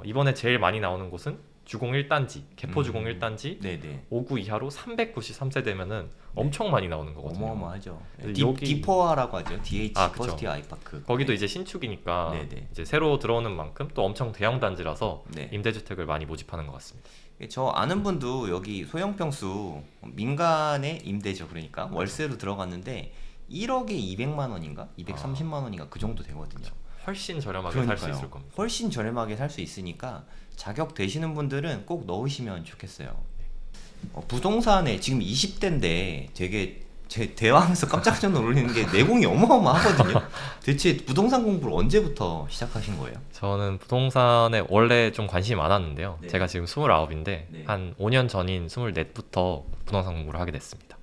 Speaker 2: 이번에 제일 많이 나오는 곳은 주공 1단지, 개포 주공 1단지
Speaker 1: 네. 네.
Speaker 2: 5구 이하로 393세대면은 엄청 많이 나오는 거거든요.
Speaker 1: 어마어마하죠.
Speaker 2: 그래서
Speaker 1: 디퍼라고 하죠. DH
Speaker 2: 아, 그쵸.
Speaker 1: 퍼스트 아이파크.
Speaker 2: 거기도
Speaker 1: 네.
Speaker 2: 이제 신축이니까
Speaker 1: 네네.
Speaker 2: 이제 새로 들어오는 만큼 또 엄청 대형 단지라서
Speaker 1: 네.
Speaker 2: 임대주택을 많이 모집하는 것 같습니다.
Speaker 1: 저 아는 분도 여기 소형평수 민간의 임대죠. 그러니까 월세로 들어갔는데 1억에 200만 원인가? 230만 원인가 그 정도 되거든요.
Speaker 2: 훨씬 저렴하게 살 수 있을 겁니다.
Speaker 1: 훨씬 저렴하게 살 수 있으니까 자격 되시는 분들은 꼭 넣으시면 좋겠어요. 부동산에 지금 20대인데 되게 제 대화하면서 깜짝 놀라는 게 내공이 어마어마하거든요. 대체 부동산 공부를 언제부터 시작하신 거예요?
Speaker 2: 저는 부동산에 원래 좀 관심이 많았는데요.
Speaker 1: 네.
Speaker 2: 제가 지금 29인데
Speaker 1: 네.
Speaker 2: 한 5년 전인 24부터 부동산 공부를 하게 됐습니다.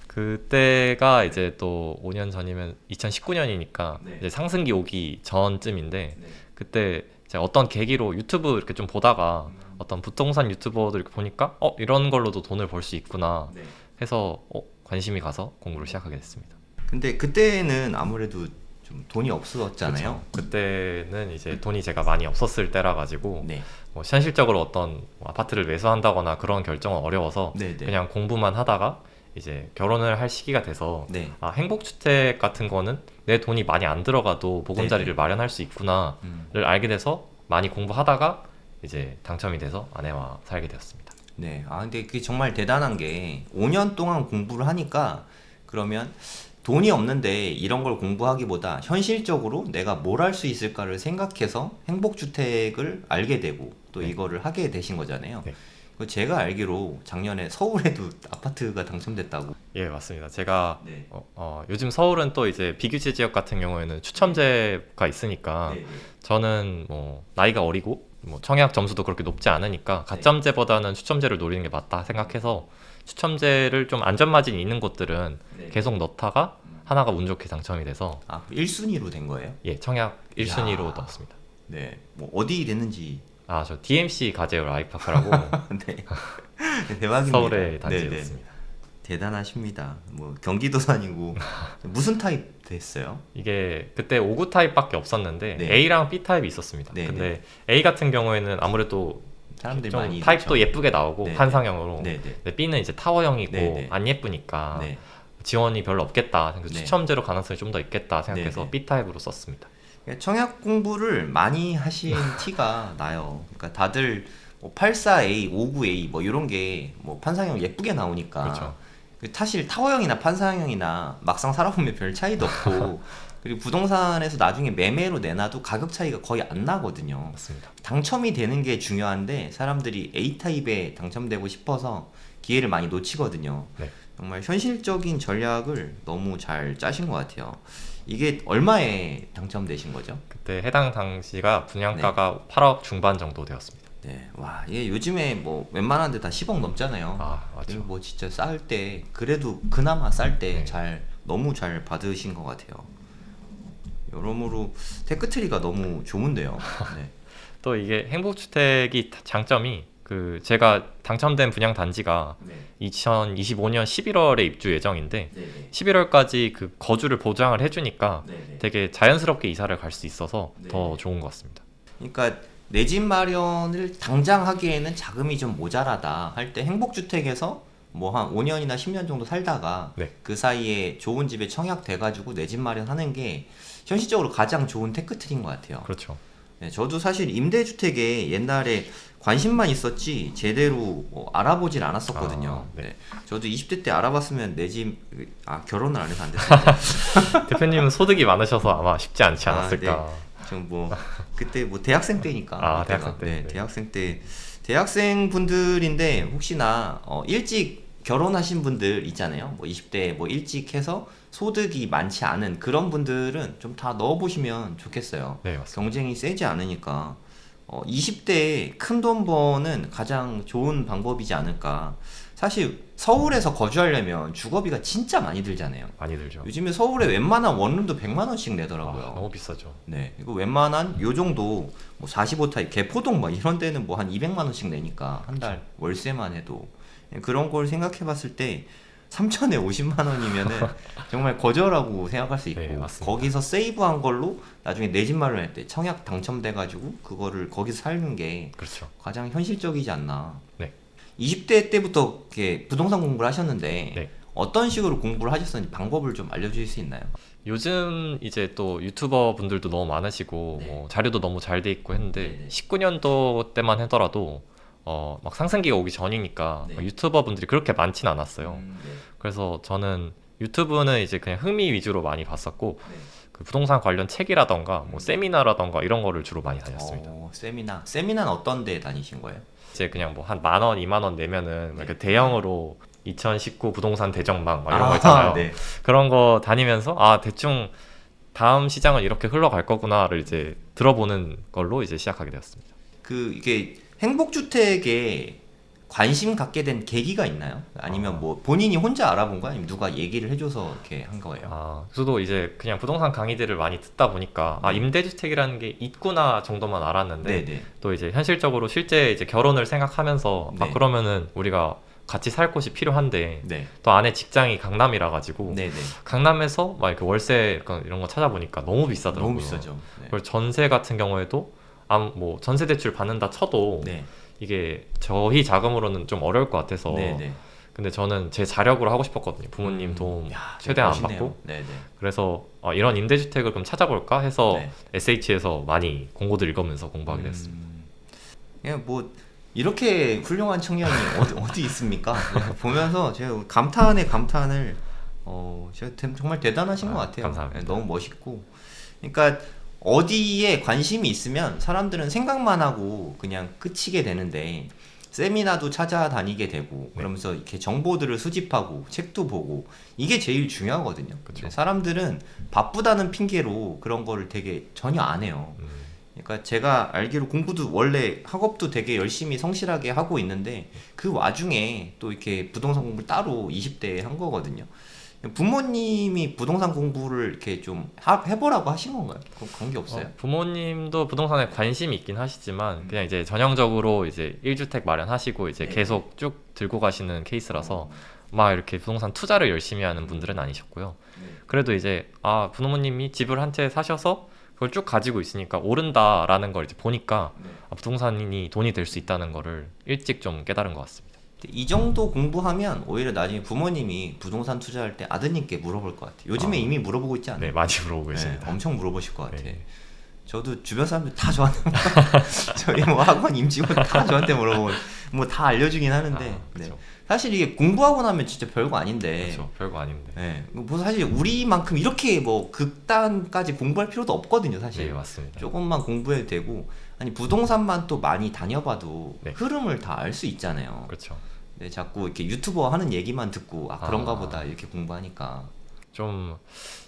Speaker 2: 그때가 이제 또 5년 전이면 2019년이니까
Speaker 1: 네.
Speaker 2: 이제 상승기 오기 전쯤인데
Speaker 1: 네.
Speaker 2: 그때 제가 어떤 계기로 유튜브 이렇게 좀 보다가 어떤 부동산 유튜버들 이렇게 보니까 이런 걸로도 돈을 벌 수 있구나
Speaker 1: 네.
Speaker 2: 해서 관심이 가서 공부를 시작하게 됐습니다.
Speaker 1: 근데 그때는 아무래도 좀 돈이 없었잖아요.
Speaker 2: 그때는 이제 돈이 제가 많이 없었을 때라 가지고
Speaker 1: 네.
Speaker 2: 뭐 현실적으로 어떤 아파트를 매수한다거나 그런 결정은 어려워서
Speaker 1: 네. 네.
Speaker 2: 그냥 공부만 하다가 이제 결혼을 할 시기가 돼서
Speaker 1: 네.
Speaker 2: 행복주택 같은 거는 내 돈이 많이 안 들어가도 보금자리를 마련할 수 있구나를 알게 돼서 많이 공부하다가 이제 당첨이 돼서 아내와 살게 되었습니다.
Speaker 1: 네. 근데 그게 정말 대단한 게 5년 동안 공부를 하니까 그러면 돈이 없는데 이런 걸 공부하기보다 현실적으로 내가 뭘 할 수 있을까를 생각해서 행복주택을 알게 되고 또
Speaker 2: 네.
Speaker 1: 이거를 하게 되신 거잖아요.
Speaker 2: 네.
Speaker 1: 제가 알기로 작년에 서울에도 아파트가 당첨됐다고.
Speaker 2: 예, 맞습니다. 제가
Speaker 1: 네.
Speaker 2: 요즘 서울은 또 이제 비규제 지역 같은 경우에는 추첨제가 있으니까
Speaker 1: 네.
Speaker 2: 저는 뭐 나이가 어리고 뭐 청약 점수도 그렇게 높지 않으니까 가점제보다는 추첨제를 노리는 게 맞다 생각해서 추첨제를 좀 안전마진이 있는 곳들은
Speaker 1: 네.
Speaker 2: 계속 넣다가 하나가 운 좋게 당첨이 돼서
Speaker 1: 1순위로 된 거예요?
Speaker 2: 예, 청약 1순위로
Speaker 1: 이야.
Speaker 2: 넣었습니다.
Speaker 1: 네. 뭐 어디 됐는지.
Speaker 2: 저 DMC 가재울 아이파크라고
Speaker 1: 네. 대박입니다.
Speaker 2: 서울의
Speaker 1: 네,
Speaker 2: 단지였습니다.
Speaker 1: 네. 대단하십니다. 뭐 경기도도 아니고 무슨 타입 됐어요?
Speaker 2: 이게 그때 5구 타입밖에 없었는데
Speaker 1: 네.
Speaker 2: A랑 B 타입이 있었습니다.
Speaker 1: 네,
Speaker 2: 근데 A 같은 경우에는 아무래도
Speaker 1: 사람들이
Speaker 2: 좀
Speaker 1: 많이
Speaker 2: 타입도
Speaker 1: 있죠.
Speaker 2: 예쁘게 나오고
Speaker 1: 네.
Speaker 2: 환상형으로
Speaker 1: 네, 네.
Speaker 2: 근데 B는 이제 타워형이고
Speaker 1: 네, 네.
Speaker 2: 안 예쁘니까
Speaker 1: 네.
Speaker 2: 지원이 별로 없겠다. 그래서
Speaker 1: 네.
Speaker 2: 추첨제로 가능성이 좀 더 있겠다 생각해서
Speaker 1: 네, 네.
Speaker 2: B 타입으로 썼습니다.
Speaker 1: 청약 공부를 많이 하신 티가 나요. 그러니까 다들 84A, 59A 뭐 이런 게 뭐 판상형 예쁘게 나오니까
Speaker 2: 그렇죠.
Speaker 1: 사실 타워형이나 판상형이나 막상 살아보면 별 차이도 없고 그리고 부동산에서 나중에 매매로 내놔도 가격 차이가 거의 안 나거든요.
Speaker 2: 맞습니다.
Speaker 1: 당첨이 되는 게 중요한데 사람들이 A타입에 당첨되고 싶어서 기회를 많이 놓치거든요.
Speaker 2: 네.
Speaker 1: 정말 현실적인 전략을 너무 잘 짜신 것 같아요. 이게 얼마에 당첨되신 거죠?
Speaker 2: 그때 해당 당시가 분양가가 8억 중반 정도 되었습니다.
Speaker 1: 네, 와, 이게 요즘에 뭐 웬만한 데 다 10억 넘잖아요.
Speaker 2: 아, 맞죠.
Speaker 1: 그리고 뭐 진짜 쌀 때, 그래도 그나마 쌀 때
Speaker 2: 네.
Speaker 1: 너무 잘 받으신 것 같아요. 여러모로 테크트리가 너무 좋은데요. 네.
Speaker 2: 또 이게 행복주택이 장점이 그 제가 당첨된 분양 단지가
Speaker 1: 네.
Speaker 2: 2025년 11월에 입주 예정인데
Speaker 1: 네네.
Speaker 2: 11월까지 그 거주를 보장을 해주니까
Speaker 1: 네네.
Speaker 2: 되게 자연스럽게 이사를 갈 수 있어서
Speaker 1: 네.
Speaker 2: 더 좋은 것 같습니다.
Speaker 1: 그러니까 내 집 마련을 당장 하기에는 자금이 좀 모자라다 할 때 행복주택에서 뭐 한 5년이나 10년 정도 살다가
Speaker 2: 네.
Speaker 1: 그 사이에 좋은 집에 청약돼가지고 내 집 마련하는 게 현실적으로 가장 좋은 테크트리인 것 같아요.
Speaker 2: 그렇죠.
Speaker 1: 네, 저도 사실 임대주택에 옛날에 관심만 있었지 제대로 뭐 알아보질 않았었거든요.
Speaker 2: 아, 네.
Speaker 1: 네. 저도 20대 때 알아봤으면 내 집, 결혼을 안 해서 안 됐어요.
Speaker 2: 대표님은 소득이 많으셔서 아마 쉽지 않지
Speaker 1: 아,
Speaker 2: 않았을까.
Speaker 1: 좀 뭐 그때 뭐 대학생 때니까.
Speaker 2: 아,
Speaker 1: 그때가.
Speaker 2: 대학생 때.
Speaker 1: 네,
Speaker 2: 네.
Speaker 1: 대학생 때 대학생 분들인데 혹시나 일찍 결혼하신 분들 있잖아요. 뭐 20대 뭐 일찍 해서 소득이 많지 않은 그런 분들은 좀 다 넣어보시면 좋겠어요.
Speaker 2: 네, 맞습니다.
Speaker 1: 경쟁이 세지 않으니까 20대에 큰 돈 버는 가장 좋은 방법이지 않을까. 사실 서울에서 거주하려면 주거비가 진짜 많이 들잖아요.
Speaker 2: 많이 들죠.
Speaker 1: 요즘에 서울에 웬만한 원룸도 100만 원씩
Speaker 2: 아,
Speaker 1: 내더라고요.
Speaker 2: 너무 비싸죠.
Speaker 1: 네, 이거 웬만한 요 정도 뭐 45타입 개포동 막 이런 데는 뭐 한 200만 원씩 내니까 한 달 월세만 해도 그런 걸 생각해 봤을 때 3천에 50만 원이면은 정말 거저라고 생각할 수 있고
Speaker 2: 네, 맞습니다.
Speaker 1: 거기서 세이브한 걸로 나중에 내 집 마련할 때 청약 당첨돼 가지고 그거를 거기서 살는 게
Speaker 2: 그렇죠.
Speaker 1: 가장 현실적이지 않나.
Speaker 2: 네.
Speaker 1: 20대 때부터 이렇게 부동산 공부를 하셨는데
Speaker 2: 네.
Speaker 1: 어떤 식으로 공부를 하셨는지 방법을 좀 알려주실 수 있나요?
Speaker 2: 요즘 이제 또 유튜버 분들도 너무 많으시고
Speaker 1: 네.
Speaker 2: 뭐 자료도 너무 잘 돼 있고 했는데
Speaker 1: 네네.
Speaker 2: 19년도 때만 하더라도 막 상승기가 오기 전이니까
Speaker 1: 네.
Speaker 2: 막 유튜버 분들이 그렇게 많진 않았어요.
Speaker 1: 네.
Speaker 2: 그래서 저는 유튜브는 이제 그냥 흥미 위주로 많이 봤었고
Speaker 1: 네.
Speaker 2: 그 부동산 관련 책이라던가 뭐 세미나라던가 이런 거를 주로 많이 다녔습니다.
Speaker 1: 세미나는 어떤 데 다니신 거예요?
Speaker 2: 이제 그냥 뭐 한 10,000원, 20,000원 내면은 막 이렇게 대형으로 2019 부동산 대전망 막 이런 거 있잖아요.
Speaker 1: 네.
Speaker 2: 그런 거 다니면서 대충 다음 시장은 이렇게 흘러갈 거구나를 이제 들어보는 걸로 이제 시작하게 되었습니다.
Speaker 1: 이게 행복주택에 관심 갖게 된 계기가 있나요? 아니면 뭐 본인이 혼자 알아본 거야? 아니면 누가 얘기를 해줘서 이렇게 한 거예요?
Speaker 2: 저도 이제 그냥 부동산 강의들을 많이 듣다 보니까
Speaker 1: 네.
Speaker 2: 임대주택이라는 게 있구나 정도만 알았는데
Speaker 1: 네네.
Speaker 2: 또 이제 현실적으로 실제 이제 결혼을 생각하면서
Speaker 1: 네.
Speaker 2: 그러면은 우리가 같이 살 곳이 필요한데
Speaker 1: 네.
Speaker 2: 또 안에 직장이 강남이라 가지고
Speaker 1: 네네.
Speaker 2: 강남에서 막 이렇게 월세 이런 거 찾아보니까 너무 비싸더라고요.
Speaker 1: 너무 비싸죠. 네.
Speaker 2: 그리고 전세 같은 경우에도 뭐 전세 대출 받는다 쳐도
Speaker 1: 네.
Speaker 2: 이게 저희 자금으로는 좀 어려울 것 같아서
Speaker 1: 네네.
Speaker 2: 근데 저는 제 자력으로 하고 싶었거든요. 부모님 도움
Speaker 1: 야,
Speaker 2: 최대한 안
Speaker 1: 멋있네요.
Speaker 2: 받고
Speaker 1: 네네.
Speaker 2: 그래서 이런 임대주택을 그럼 찾아볼까 해서
Speaker 1: 네.
Speaker 2: SH에서 많이 공고들 읽으면서 공부하게 됐습니다.
Speaker 1: 그냥 뭐 이렇게 훌륭한 청년이 어디 있습니까? 보면서 제가 감탄에 감탄을 제가 정말 대단하신 것 같아요.
Speaker 2: 감사합니다.
Speaker 1: 네, 너무 멋있고. 그러니까 어디에 관심이 있으면 사람들은 생각만 하고 그냥 끝이게 되는데 세미나도 찾아다니게 되고 그러면서 이렇게 정보들을 수집하고 책도 보고 이게 제일 중요하거든요.
Speaker 2: 그쵸.
Speaker 1: 근데 사람들은 바쁘다는 핑계로 그런 거를 되게 전혀 안 해요. 그러니까 제가 알기로 공부도 원래 학업도 되게 열심히 성실하게 하고 있는데 그 와중에 또 이렇게 부동산 공부를 따로 20대에 한 거거든요. 부모님이 부동산 공부를 이렇게 좀 해보라고 하신 건가요? 그건 관계 없어요?
Speaker 2: 부모님도 부동산에 관심이 있긴 하시지만 그냥 이제 전형적으로 이제 1주택 마련하시고 이제
Speaker 1: 네.
Speaker 2: 계속 쭉 들고 가시는 케이스라서 막 이렇게 부동산 투자를 열심히 하는 분들은 아니셨고요. 그래도 이제 부모님이 집을 한 채 사셔서 그걸 쭉 가지고 있으니까 오른다라는 걸 이제 보니까 부동산이 돈이 될 수 있다는 거를 일찍 좀 깨달은 것 같습니다.
Speaker 1: 이 정도 공부하면 오히려 나중에 부모님이 부동산 투자할 때 아드님께 물어볼 것 같아요. 요즘에 이미 물어보고 있지 않아요?
Speaker 2: 네, 많이 물어보고
Speaker 1: 네,
Speaker 2: 있습니다.
Speaker 1: 엄청 물어보실 것 같아요.
Speaker 2: 네.
Speaker 1: 저도 주변 사람들 다 저한테 저희 뭐 학원 임직원 다 저한테 물어보고 뭐 다 알려주긴 하는데 네.
Speaker 2: 그렇죠.
Speaker 1: 사실 이게 공부하고 나면 진짜 별거 아닌데
Speaker 2: 그렇죠. 별거 아닌데.
Speaker 1: 네. 뭐 사실 우리만큼 이렇게 뭐 극단까지 공부할 필요도 없거든요 사실.
Speaker 2: 네, 맞습니다.
Speaker 1: 조금만 공부해도 되고 아니 부동산만 또 많이 다녀봐도
Speaker 2: 네.
Speaker 1: 흐름을 다 알 수 있잖아요.
Speaker 2: 그렇죠.
Speaker 1: 네, 자꾸 이렇게 유튜버 하는 얘기만 듣고 그런가
Speaker 2: 아.
Speaker 1: 보다 이렇게 공부하니까
Speaker 2: 좀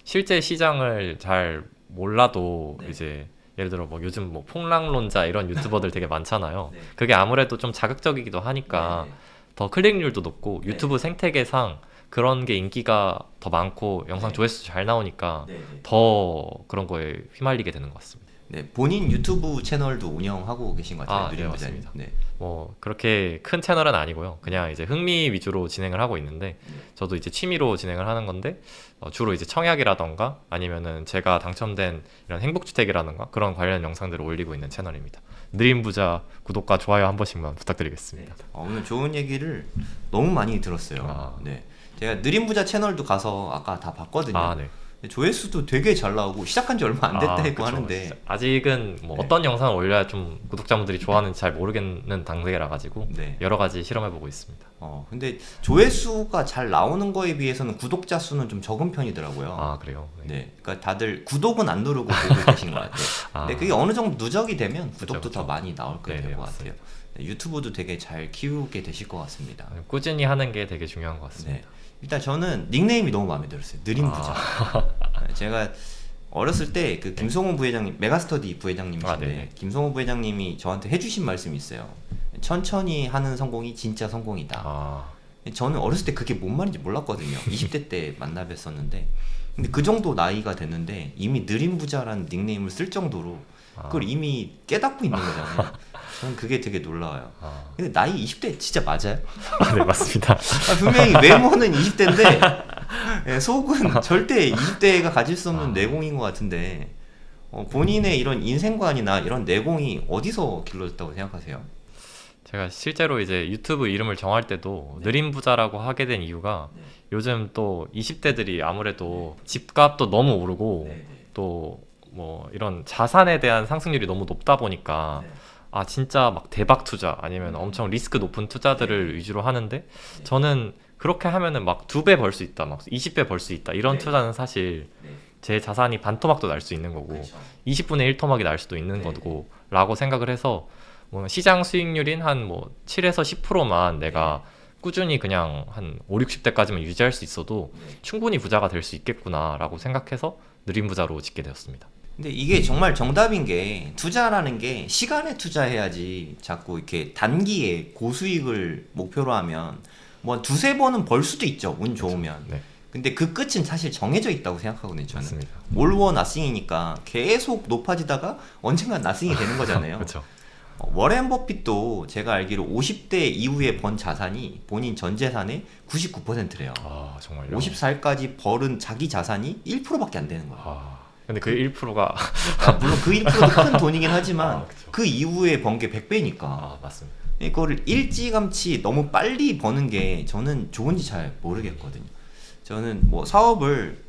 Speaker 2: 실제 시장을 잘 몰라도
Speaker 1: 네.
Speaker 2: 이제 예를 들어 뭐 요즘 뭐 폭락론자 이런 유튜버들 되게 많잖아요.
Speaker 1: 네.
Speaker 2: 그게 아무래도 좀 자극적이기도 하니까
Speaker 1: 네.
Speaker 2: 더 클릭률도 높고
Speaker 1: 네.
Speaker 2: 유튜브 생태계상 그런 게 인기가 더 많고 영상
Speaker 1: 네.
Speaker 2: 조회수 잘 나오니까
Speaker 1: 네, 네.
Speaker 2: 더 그런 거에 휘말리게 되는 것 같습니다.
Speaker 1: 네, 본인 유튜브 채널도 운영하고 계신 것 같아요.
Speaker 2: 네,
Speaker 1: 누림 부자님.
Speaker 2: 맞습니다.
Speaker 1: 네.
Speaker 2: 뭐 그렇게 큰 채널은 아니고요. 그냥 이제 흥미 위주로 진행을 하고 있는데 저도 이제 취미로 진행을 하는 건데 주로 이제 청약이라던가 아니면은 제가 당첨된 이런 행복주택이라던가 그런 관련 영상들을 올리고 있는 채널입니다. 느림 부자 구독과 좋아요 한 번씩만 부탁드리겠습니다.
Speaker 1: 오늘 좋은 얘기를 너무 많이 들었어요. 네. 제가 느림 부자 채널도 가서 아까 다 봤거든요.
Speaker 2: 네.
Speaker 1: 조회수도 되게 잘 나오고 시작한 지 얼마 안 됐다 했고
Speaker 2: 그쵸.
Speaker 1: 하는데
Speaker 2: 아직은 뭐
Speaker 1: 네.
Speaker 2: 어떤 영상을 올려야 좀 구독자분들이 좋아하는지 잘 모르겠는 단계라 가지고
Speaker 1: 네.
Speaker 2: 여러 가지 실험해 보고 있습니다.
Speaker 1: 근데 조회수가 잘 나오는 거에 비해서는 구독자 수는 좀 적은 편이더라고요.
Speaker 2: 그래요?
Speaker 1: 네. 그러니까 다들 구독은 안 누르고 보고 계신 것 같아요. 근데 그게 어느 정도 누적이 되면 구독도
Speaker 2: 그쵸.
Speaker 1: 더 많이 나올 거예요.
Speaker 2: 네,
Speaker 1: 될 것
Speaker 2: 맞습니다.
Speaker 1: 같아요. 네, 유튜브도 되게 잘 키우게 되실 것 같습니다.
Speaker 2: 꾸준히 하는 게 되게 중요한 것 같습니다.
Speaker 1: 네. 일단 저는 닉네임이 너무 마음에 들었어요. 느림 부자. 네, 제가 어렸을 때 그 김성호 부회장님, 메가스터디 부회장님이신데
Speaker 2: 네네.
Speaker 1: 김성호 부회장님이 저한테 해주신 말씀이 있어요. 천천히 하는 성공이 진짜 성공이다. 저는 어렸을 때 그게 뭔 말인지 몰랐거든요. 20대 때 만나 뵀었는데 근데 그 정도 나이가 됐는데 이미 느림 부자라는 닉네임을 쓸 정도로 그걸 이미 깨닫고 있는 거잖아요. 저는 그게 되게 놀라워요. 근데 나이 20대 진짜 맞아요?
Speaker 2: 네, 맞습니다.
Speaker 1: 분명히 외모는 20대인데 속은 절대 20대가 가질 수 없는 내공인 것 같은데 본인의 이런 인생관이나 이런 내공이 어디서 길러졌다고 생각하세요?
Speaker 2: 제가 실제로 이제 유튜브 이름을 정할 때도 느림 부자라고 하게 된 이유가 요즘 또 20대들이 아무래도 집값도 너무 오르고 또 뭐 이런 자산에 대한 상승률이 너무 높다 보니까 진짜 막 대박 투자 아니면 엄청 리스크 높은 투자들을 위주로 하는데 저는 그렇게 하면은 막 2배 벌 수 있다, 막 20배 벌 수 있다 이런 투자는 사실 제 자산이 반토막도 날 수 있는 거고 20분의 1 토막이 날 수도 있는 거고 라고 생각을 해서 뭐 시장 수익률인 한 뭐 7에서 10%만 내가 꾸준히 그냥 한 5, 60대까지만 유지할 수 있어도 충분히 부자가 될 수 있겠구나 라고 생각해서 느림 부자로 짓게 되었습니다.
Speaker 1: 근데 이게 정말 정답인 게 투자라는 게 시간에 투자해야지 자꾸 이렇게 단기에 고수익을 목표로 하면 뭐 2-3번은 벌 수도 있죠. 운 좋으면.
Speaker 2: 네,
Speaker 1: 근데 그 끝은 사실 정해져 있다고 생각하거든요. 저는.
Speaker 2: 맞습니다.
Speaker 1: 올워 나싱이니까 계속 높아지다가 언젠간 나싱이 되는 거잖아요.
Speaker 2: 그렇죠.
Speaker 1: 워렌 버핏도 제가 알기로 50대 이후에 번 자산이 본인 전 재산의 99%래요.
Speaker 2: 정말요?
Speaker 1: 54일까지 벌은 자기 자산이 1%밖에 안 되는 거예요.
Speaker 2: 근데 그 1%가
Speaker 1: 물론 그 1%도 큰 돈이긴 하지만
Speaker 2: 그쵸.
Speaker 1: 그 이후에 번 게 100배니까
Speaker 2: 맞습니다.
Speaker 1: 이거를 일찌감치 너무 빨리 버는 게 저는 좋은지 잘 모르겠거든요. 저는 뭐 사업을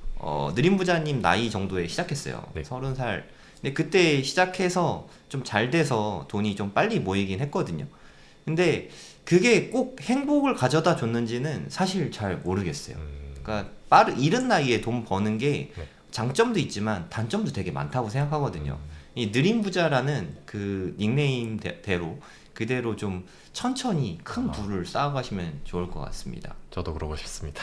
Speaker 1: 느림 부자님 나이 정도에 시작했어요.
Speaker 2: 네.
Speaker 1: 30살. 근데 그때 시작해서 좀 잘 돼서 돈이 좀 빨리 모이긴 했거든요. 근데 그게 꼭 행복을 가져다 줬는지는 사실 잘 모르겠어요. 그러니까 이른 나이에 돈 버는 게 장점도 있지만 단점도 되게 많다고 생각하거든요. 이 느림 부자라는 그 닉네임대로 그대로 좀 천천히 큰 부를 쌓아가시면 좋을 것 같습니다.
Speaker 2: 저도 그러고 싶습니다.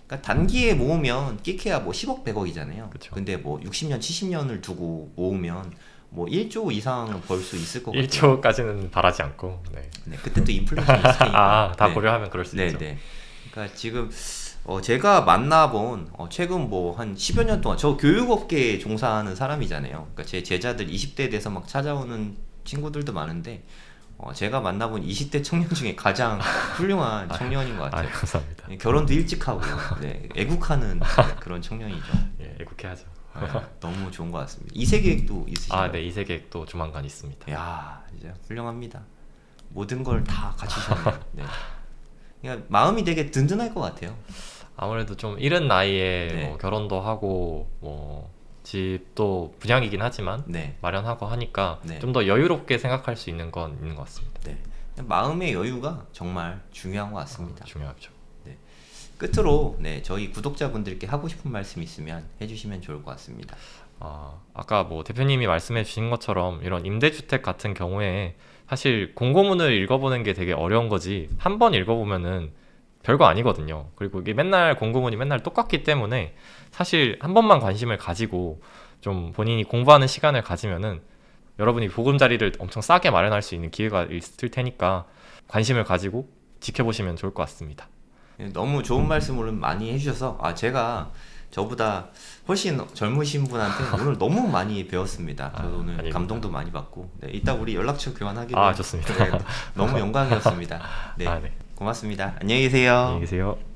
Speaker 1: 그러니까 단기에 모으면 끼케야 뭐 10억 100억이잖아요.
Speaker 2: 그쵸.
Speaker 1: 근데 뭐 60년 70년을 두고 모으면 뭐 1조 이상 벌 수 있을 것 같아요.
Speaker 2: 1초까지는 바라지 않고
Speaker 1: 네, 그때 또 인플레이션이 있을 테니까.
Speaker 2: 다 고려하면 그럴 수 있죠.
Speaker 1: 네. 그러니까 지금 제가 만나본 최근 뭐 한 10여 년 동안 저 교육업계에 종사하는 사람이잖아요. 그러니까 제 제자들 20대에 돼서 막 찾아오는 친구들도 많은데 제가 만나본 20대 청년 중에 가장 훌륭한 청년인 것 같아요.
Speaker 2: 감사합니다.
Speaker 1: 결혼도 일찍 하고 애국하는 그런 청년이죠.
Speaker 2: 애국해야죠.
Speaker 1: 너무 좋은 것 같습니다. 2세 계획도 있으신가요?
Speaker 2: 네, 2세 계획도 조만간 있습니다.
Speaker 1: 야, 진짜 훌륭합니다. 모든 걸 다 갖추셨네요. 네. 그러니까 마음이 되게 든든할 것 같아요.
Speaker 2: 아무래도 좀 이른 나이에
Speaker 1: 네.
Speaker 2: 뭐 결혼도 하고 뭐 집도 분양이긴 하지만
Speaker 1: 네.
Speaker 2: 마련하고 하니까
Speaker 1: 네.
Speaker 2: 좀 더 여유롭게 생각할 수 있는 건 있는 것 같습니다.
Speaker 1: 네. 마음의 여유가 정말 중요한 것 같습니다.
Speaker 2: 중요하죠.
Speaker 1: 끝으로 네, 저희 구독자분들께 하고 싶은 말씀 있으면 해주시면 좋을 것 같습니다.
Speaker 2: 아까 뭐 대표님이 말씀해 주신 것처럼 이런 임대주택 같은 경우에 사실 공고문을 읽어보는 게 되게 어려운 거지 한 번 읽어보면은 별거 아니거든요. 그리고 이게 맨날 공고문이 맨날 똑같기 때문에 사실 한 번만 관심을 가지고 좀 본인이 공부하는 시간을 가지면은 여러분이 보금자리를 엄청 싸게 마련할 수 있는 기회가 있을 테니까 관심을 가지고 지켜보시면 좋을 것 같습니다.
Speaker 1: 너무 좋은 말씀을 많이 해주셔서 제가 저보다 훨씬 젊으신 분한테 오늘 너무 많이 배웠습니다. 저도 오늘
Speaker 2: 아닙니다.
Speaker 1: 감동도 많이 받고 이따 우리 연락처 교환하기로
Speaker 2: 좋습니다.
Speaker 1: 네, 너무 영광이었습니다. 네,
Speaker 2: 네.
Speaker 1: 고맙습니다. 안녕히 계세요.
Speaker 2: 안녕히 계세요.